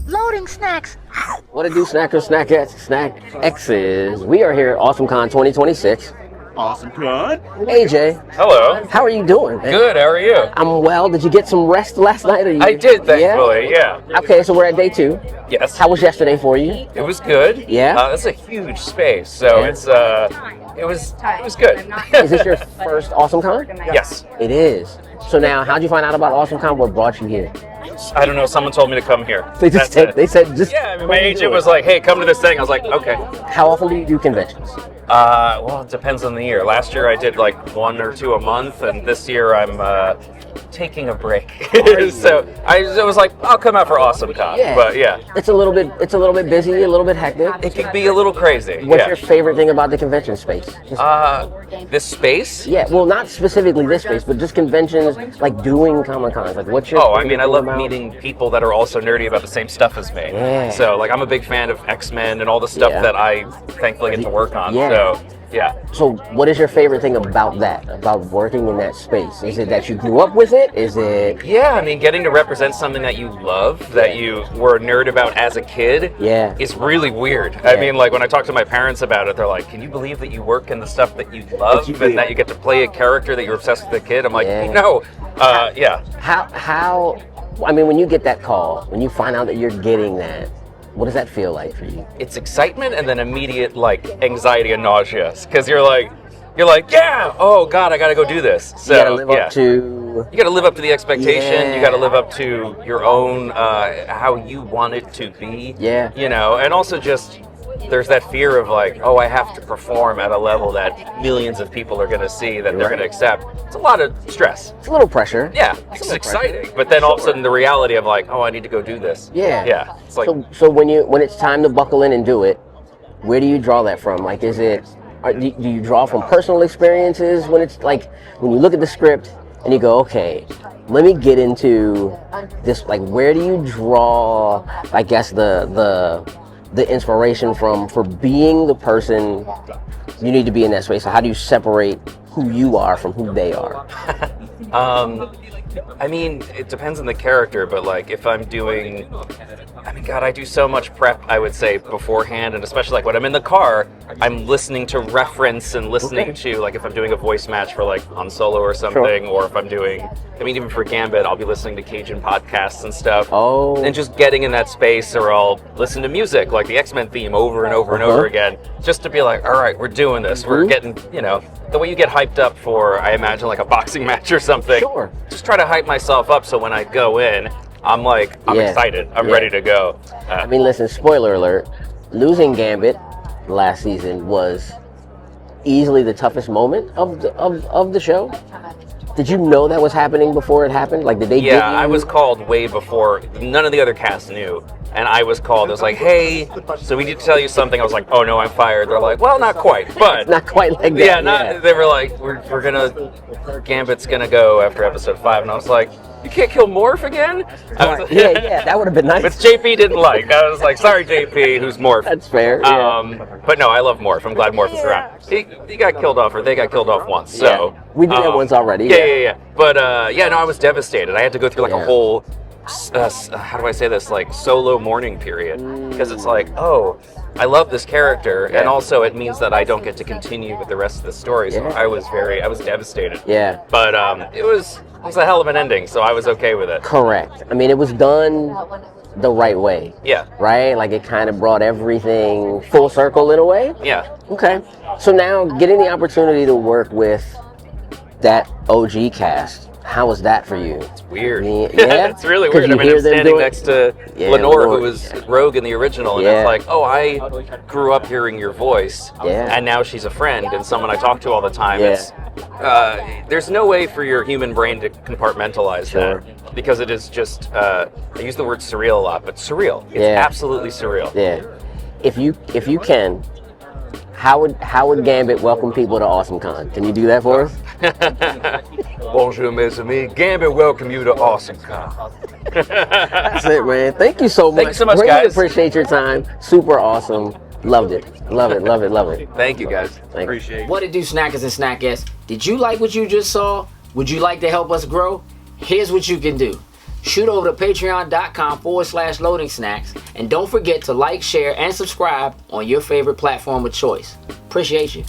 Loading snacks. What it do, snackers, snackettes, snack X's? We are here at AwesomeCon 2026. Awesome, good. AJ, Hello. how are you doing, man? Good, how are you? I'm well. Did you get some rest last night? Or you... I did, thankfully, yeah. Okay, so we're at day 2. Yes. How was yesterday for you? It was good. Yeah? It's a huge space, so Yeah. it was good. Is this your first AwesomeCon? Yes. It is. So now, how'd you find out about AwesomeCon? What brought you here? I don't know, someone told me to come here. They said just... Yeah, I mean, my agent was like, hey, come to this thing. I was like, okay. How often do you do conventions? Well, it depends on the year. Last year I did like 1 or 2 a month, and this year I'm taking a break. So I was like, I'll come out for AwesomeCon. Yeah. But yeah. It's a little bit busy, a little bit hectic. It could be a little crazy. What's your favorite thing about the convention space? This space? Yeah, well, not specifically this space, but just conventions, like doing Comic-Cons. Like, what's your I mean, I love about? meeting people that are also nerdy about the same stuff as me. Yeah. So, like, I'm a big fan of X-Men and all the stuff that I thankfully get to work on. Yeah. So, yeah. So, what is your favorite thing about that, about working in that space? Is it that you grew up with it? Is it... Yeah, I mean, getting to represent something that you love, that you were a nerd about as a kid, is really weird. I mean, like, when I talk to my parents about it, they're like, can you believe that you work in the stuff that you love and that you get to play a character that you're obsessed with as a kid? I'm like, no. Yeah. How, I mean, when you get that call, when you find out that you're getting that, what does that feel like for you? It's excitement and then immediate, like, anxiety and nausea. Because you're like, yeah, oh God, I gotta go do this. So, you gotta live up to... You gotta live up to the expectation. You gotta live up to your own, how you want it to be. Yeah. You know, and also just, there's that fear of like, oh, I have to perform at a level that millions of people are gonna see, that they're gonna accept. It's a lot of stress. It's a little pressure. Yeah, it's exciting. But then all of a sudden the reality of like, oh, I need to go do this. Yeah. Yeah. It's like, so when it's time to buckle in and do it, where do you draw that from? Like, is it... Do you draw from personal experiences when it's like, when you look at the script and you go, okay, let me get into this, like, where do you draw, I guess, the inspiration from for being the person you need to be in that space? So how do you separate who you are from who they are? I mean, it depends on the character, but like if I'm doing, I mean, God, I do so much prep, I would say, beforehand, and especially like when I'm in the car, I'm listening to reference and listening to, like if I'm doing a voice match for like Han Solo or something, or if I'm doing, I mean, even for Gambit, I'll be listening to Cajun podcasts and stuff. And just getting in that space, or I'll listen to music, like the X-Men theme over and over and over again, just to be like, all right, we're doing this. We're getting, you know, the way you get hyped up for, I imagine, like a boxing match or something. Just try to hype myself up so when I go in, I'm like, I'm excited. I'm ready to go. I mean, listen, spoiler alert, losing Gambit last season was easily the toughest moment of the show. Did you know that was happening before it happened? Like, did they give you... I was called way before. None of the other cast knew. And I was called. It was like, hey, so we need to tell you something. I was like, oh, no, I'm fired. They're like, well, not quite, but... not quite like that. They were like, we're going to... Gambit's going to go after episode 5. And I was like, you can't kill Morph again? That would have been nice. But JP didn't like. I was like, sorry, JP, who's Morph. That's fair. But no, I love Morph. I'm glad Morph is around. He got killed off, or they got killed off once. So we did that once already. Yeah. But no, I was devastated. I had to go through like a whole, how do I say this, like solo mourning period, because it's like, oh, I love this character, and also it means that I don't get to continue with the rest of the story. So I was devastated. Yeah. But it was a hell of an ending, so I was okay with it. Correct. I mean, it was done the right way. Yeah. Right? Like, it kind of brought everything full circle in a way? Yeah. Okay. So now, getting the opportunity to work with that OG cast, how was that for you? It's weird. Yeah? It's really weird. I mean, I'm standing next to Lenore, who was Rogue in the original, and it's like, oh, I grew up hearing your voice, and now she's a friend and someone I talk to all the time. It's, there's no way for your human brain to compartmentalize that, because it is just, I use the word surreal a lot, but surreal. It's absolutely surreal. Yeah. If you can, how would Gambit welcome people to AwesomeCon? Can you do that for us? Bonjour, mes amis. Gambit welcome you to AwesomeCon. That's it, man. Thank you so much. Thank you so much, Really guys. appreciate your time. Super awesome. Loved it. Love it. Thank you, guys. Appreciate it. What it do, snackers and snackettes? Did you like what you just saw? Would you like to help us grow? Here's what you can do. shoot over to patreon.com/loading snacks. And don't forget to like, share, and subscribe on your favorite platform of choice. Appreciate you.